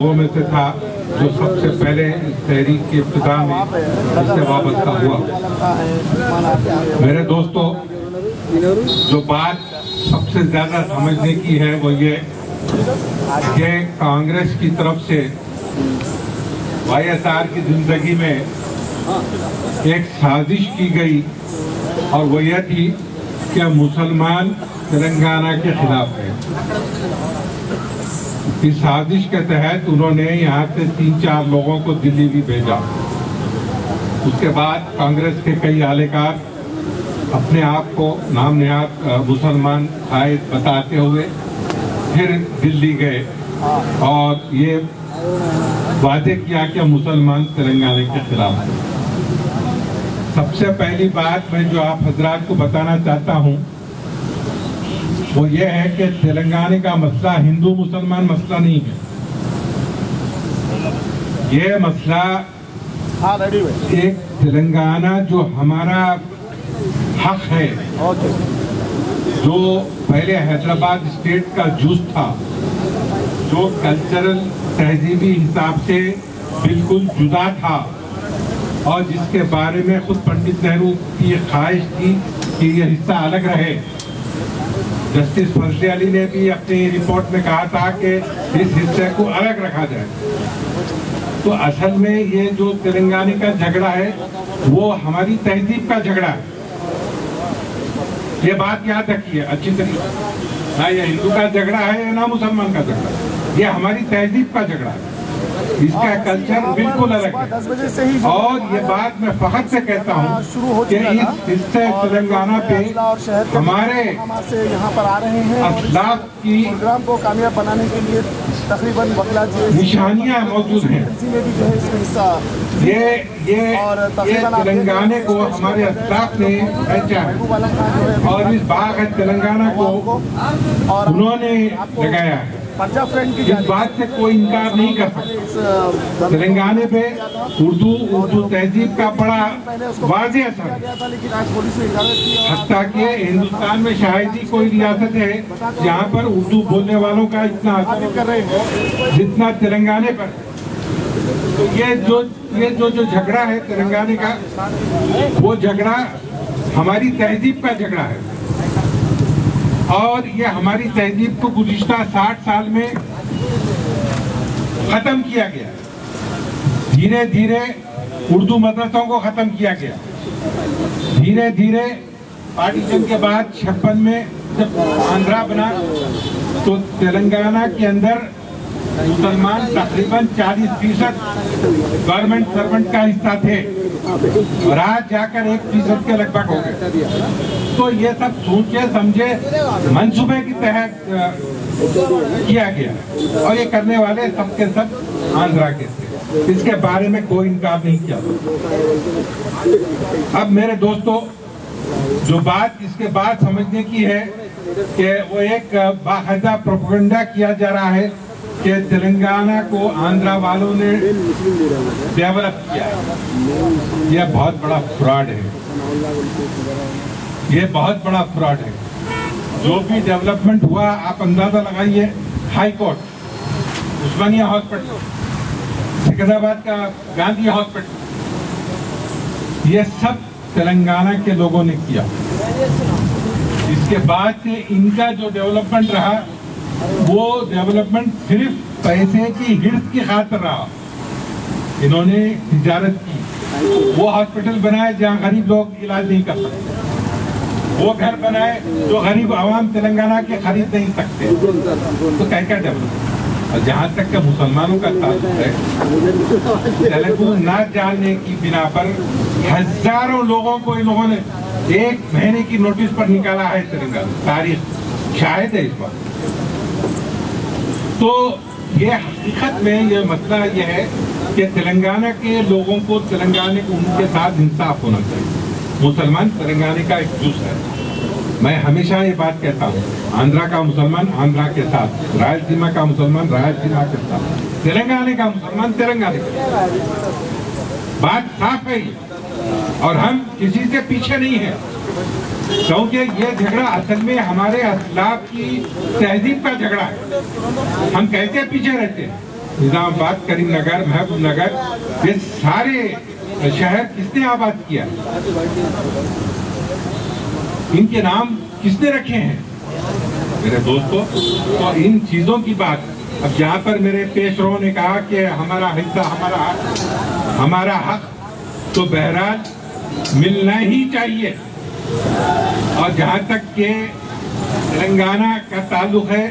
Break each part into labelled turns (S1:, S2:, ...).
S1: वो में से था जो सबसे पहले इस तहरीक की इब्तिदा में इससे वाबस्ता हुआ। मेरे दोस्तों, जो बात सबसे ज्यादा समझने की है वो ये कि कांग्रेस की तरफ से वाईएसआर की जिंदगी में एक साजिश की गई और वो यह थी कि मुसलमान तेलंगाना के खिलाफ है। इस साजिश के तहत उन्होंने यहाँ से 3-4 लोगों को दिल्ली भी भेजा। उसके बाद कांग्रेस के कई आलेकार अपने आप को नाम नहाद मुसलमान कायद बताते हुए फिर दिल्ली गए और ये वादे किया कि मुसलमान तेलंगाना के खिलाफ है। सबसे पहली बात मैं जो आप हजरात को बताना चाहता हूँ वो ये है कि तेलंगाना का मसला हिंदू मुसलमान मसला नहीं है। ये मसला एक तेलंगाना जो हमारा हक है, जो पहले हैदराबाद स्टेट का जूस था, जो कल्चरल तहजीबी हिसाब से बिल्कुल जुदा था और जिसके बारे में खुद पंडित नेहरू की ख्वाहिश थी कि यह हिस्सा अलग रहे। जस्टिस फजले अली ने भी अपनी रिपोर्ट में कहा था कि इस हिस्से को अलग रखा जाए। तो असल में ये जो तेलंगाना का झगड़ा है वो हमारी तहजीब का झगड़ा है। ये बात याद रखिए अच्छी तरीके से, ना ये हिंदू का झगड़ा है ना मुसलमान का झगड़ा है, ये हमारी तहजीब का झगड़ा है। इसका कल्चर बिल्कुल अलग है और ये बात मैं फख्र से कहता हूँ कि इस हिस्से तेलंगाना पे हमारे
S2: यहाँ पर आ रहे हैं
S1: असलाफ की
S2: प्रोग्राम को कामयाब बनाने के लिए तकरीबन
S1: निशानियाँ मौजूद हैं। ये तेलंगाना को हमारे असलाफ ने पहचा है और इस बाग तेलंगाना को उन्होंने लगाया है। इस बात से कोई इनकार नहीं कर सकता। तेलंगाना पे उर्दू तहजीब का बड़ा वाज़ेह असर है। हत्ता कि हिंदुस्तान में शायद ही कोई रियासत है जहाँ पर उर्दू बोलने वालों का इतना असर जितना तेलंगाना पर। तो ये जो झगड़ा है तेलंगाना का, वो झगड़ा हमारी तहजीब का झगड़ा है और ये हमारी तहजीब को गुज़िश्ता 60 साल में खत्म किया गया। धीरे धीरे उर्दू मदरसों को खत्म किया गया। धीरे धीरे पार्टीशन के बाद 56 में जब आंध्रा बना तो तेलंगाना के अंदर मुसलमान तकरीबन 40% गवर्नमेंट सर्वेंट का हिस्सा थे और आज जाकर 1% के लगभग हो गए। तो ये सब सोचे समझे मंसूबे के तहत किया गया और ये करने वाले सबके सब आंध्रा के थे। इसके बारे में कोई इनकार नहीं किया। अब मेरे दोस्तों, जो बात इसके बाद समझने की है कि वो एक बाकायदा प्रोपेगेंडा किया जा रहा है कि तेलंगाना को आंध्रा वालों ने डेवलप किया है। यह बहुत बड़ा फ्रॉड है। ये बहुत बड़ा फ्रॉड है। जो भी डेवलपमेंट हुआ आप अंदाजा लगाइए, हाई कोर्ट, उस्मानिया हॉस्पिटल, सिकंदराबाद का गांधी हॉस्पिटल, ये सब तेलंगाना के लोगों ने किया। इसके बाद से इनका जो डेवलपमेंट रहा वो डेवलपमेंट सिर्फ पैसे की हिर्स की खातिर रहा। इन्होंने तिजारत की। वो हॉस्पिटल बनाए जहाँ गरीब लोग इलाज नहीं कर सकते, वो घर बनाए जो गरीब आवाम तेलंगाना के खरीद नहीं सकते। तो क्या डेवलपमेंट। और जहाँ तक के मुसलमानों का ताल्लुक है, तेलुगु ना जानने की बिना पर हजारों लोगों को इन लोगों ने 1 महीने की नोटिस पर निकाला है। तेलंगाना तारीख शायद है इस बार। तो ये हकीकत में ये मसला ये है कि तेलंगाना के लोगों को तेलंगाना को उनके साथ इंसाफ होना चाहिए। मुसलमान तेलंगाना का एक जूस है। मैं हमेशा ये बात कहता हूँ, आंध्रा का मुसलमान आंध्रा के साथ, रायलसीमा का मुसलमान रायलसीमा के साथ, तेलंगाना का मुसलमान तेलंगाना के साथ। बात साफ है और हम किसी से पीछे नहीं है। क्योंकि ये झगड़ा असल में हमारे असलाफ की तहजीब का झगड़ा है। हम कैसे पीछे रहते हैं, निजामाबाद, करीमनगर, महबूबनगर, ये सारे शहर किसने आबाद किया? इनके नाम किसने रखे हैं मेरे दोस्तों? तो इन चीजों की बात, अब यहाँ पर मेरे पेशरों ने कहा कि हमारा हिस्सा, हमारा हक, तो बहरहाल मिलना ही चाहिए। और जहाँ तक के तेलंगाना का ताल्लुक है,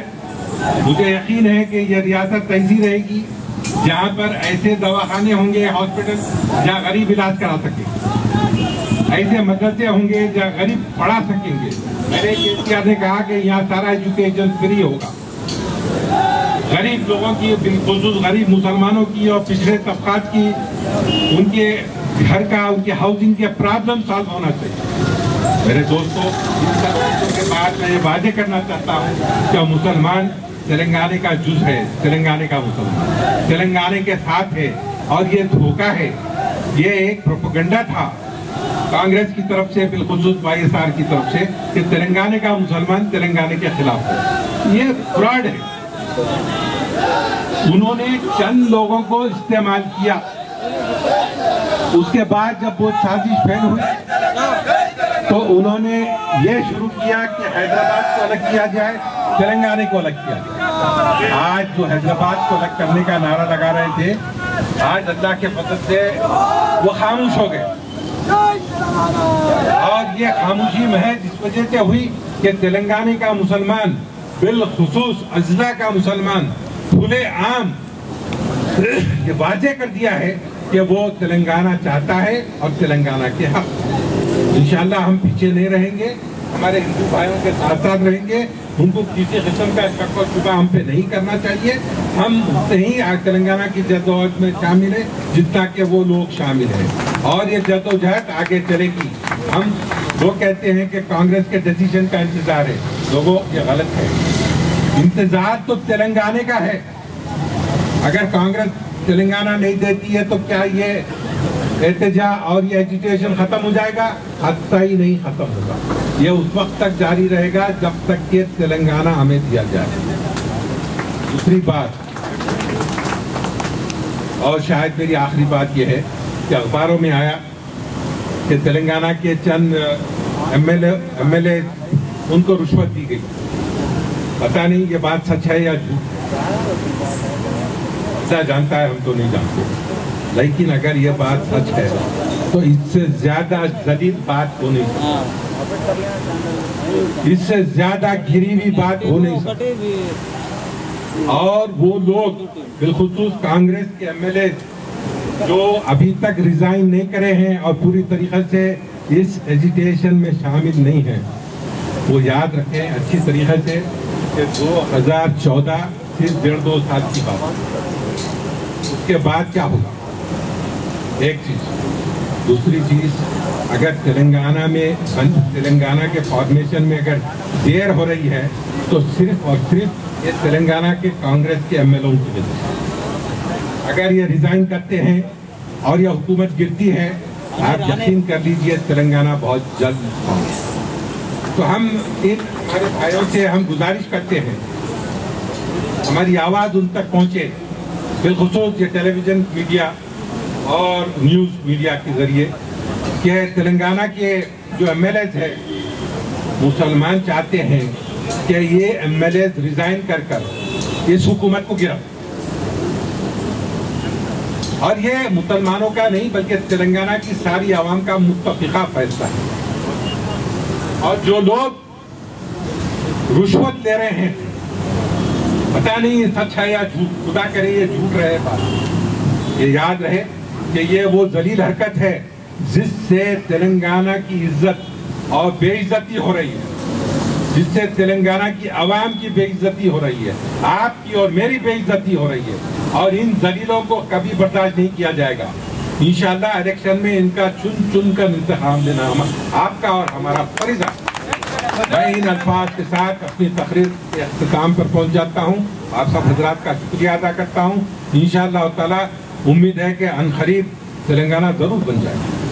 S1: मुझे यकीन है कि यह रियासत ऐसी रहेगी जहाँ पर ऐसे दवाखाने होंगे, हॉस्पिटल जहाँ गरीब इलाज करा सके, ऐसे मदरसे होंगे जहाँ गरीब पढ़ा सकेंगे। मेरे केसीआर ने कहा कि यहाँ सारा एजुकेशन फ्री होगा। गरीब लोगों की, बिलखुसूस गरीब मुसलमानों की और पिछड़े तबकात की, उनके घर का, उनके हाउसिंग के प्रॉब्लम सॉल्व होना चाहिए। मेरे दोस्तों, इन सब चीजों के बाद मैं ये वादे करना चाहता हूँ कि मुसलमान तेलंगाना का जुज है, तेलंगाना का मुसलमान तेलंगाना के साथ है। और ये धोखा है, ये एक प्रोपेगेंडा था कांग्रेस की तरफ से, बिलखुसूस वाईएसआर की तरफ से, कि तेलंगाना का मुसलमान तेलंगाना के खिलाफ है। ये फ्रॉड है। उन्होंने चंद लोगों को इस्तेमाल किया, उसके बाद जब वो साजिश फेल हुई तो उन्होंने ये शुरू किया कि हैदराबाद को अलग किया जाए, तेलंगाना को अलग किया जाए। आज जो हैदराबाद को अलग करने का नारा लगा रहे थे, आज अल्लाह के फजल से वो खामोश हो गए। और ये खामोशी महज इस वजह से हुई कि तेलंगाना का मुसलमान, बिलखुसूस अजला का मुसलमान, खुले आम ये वाजे कर दिया है कि वो तेलंगाना चाहता है और तेलंगाना के हक। इंशाल्लाह हम पीछे नहीं रहेंगे, हमारे हिंदू भाइयों के साथ साथ रहेंगे। उनको किसी किस्म का शक और शुबा हम पे नहीं करना चाहिए। हम उतने ही तेलंगाना की जद्दोजहद में शामिल है जितना कि वो लोग शामिल हैं, और ये जद्दोजहद आगे चलेगी। हम लोग कहते हैं कि कांग्रेस के डिसीजन का इंतजार है, लोगों ये गलत है। इंतजार तो तेलंगाना का है। अगर कांग्रेस तेलंगाना नहीं देती है तो क्या ये एहतजा और ये एजिटेशन खत्म हो जाएगा? हत्ता ही नहीं खत्म होगा। ये उस वक्त तक जारी रहेगा जब तक कि तेलंगाना हमें दिया जाए। दूसरी बात, और शायद मेरी आखिरी बात यह है कि अखबारों में आया कि तेलंगाना के चंद एमएलए उनको रुश्वत दी गई। पता नहीं ये बात सच है या झूठ, ऐसा जानता है, हम तो नहीं जानते। लेकिन अगर ये बात सच है तो इससे ज्यादा जलील बात हो नहीं सकती, इससे ज्यादा गिरी हुई बात हो नहीं सकती। और वो लोग, बिलखुसूस कांग्रेस के एमएलए जो अभी तक रिजाइन नहीं करे हैं और पूरी तरीके से इस एजिटेशन में शामिल नहीं हैं, वो याद रखें अच्छी तरीके से कि 2014 सिर्फ 1.5-2 साल की बात, उसके बाद क्या होगा? एक चीज। दूसरी चीज, अगर तेलंगाना के फॉर्मेशन में अगर देर हो रही है तो सिर्फ और सिर्फ ये तेलंगाना के कांग्रेस के एमएलओ की वजह से। अगर ये रिजाइन करते हैं और ये हुकूमत गिरती है, आप यकीन कर लीजिए तेलंगाना बहुत जल्द होगा। तो हम इन हमारे भाइयों से हम गुजारिश करते हैं, हमारी आवाज उन तक पहुंचे, बिलखुसूस ये टेलीविजन मीडिया और न्यूज मीडिया के जरिए, कि तेलंगाना के जो एमएलए हैं मुसलमान चाहते हैं कि ये एमएलए रिजाइन कर इस हुकूमत को गिरा। और ये मुसलमानों का नहीं बल्कि तेलंगाना की सारी आवाम का मुत्तफिका फैसला है। और जो लोग रुश्वत ले रहे हैं, पता नहीं सच है या झूठ, खुदा करे ये झूठ रहे बात, ये याद रहे कि ये वो जलील हरकत है जिससे तेलंगाना की इज्जत और बेइज्जती हो रही है, जिससे तेलंगाना की आवाम की बेइज्जती हो रही है, आपकी और मेरी बेइज्जती हो रही है। और इन जलीलों को कभी बर्दाश्त नहीं किया जाएगा। इंशाअल्लाह इलेक्शन में इनका चुन चुन कर इंतखाब लेना आपका और हमारा फरीज़ा। मैं इन अल्फाज के साथ अपनी तकरीर के अख्ताम पर पहुंच जाता हूं। आप सब हजरात का शुक्रिया अदा करता हूं। इंशाअल्लाह ताला उम्मीद है कि अनकरीब तेलंगाना जरूर बन जाएगा।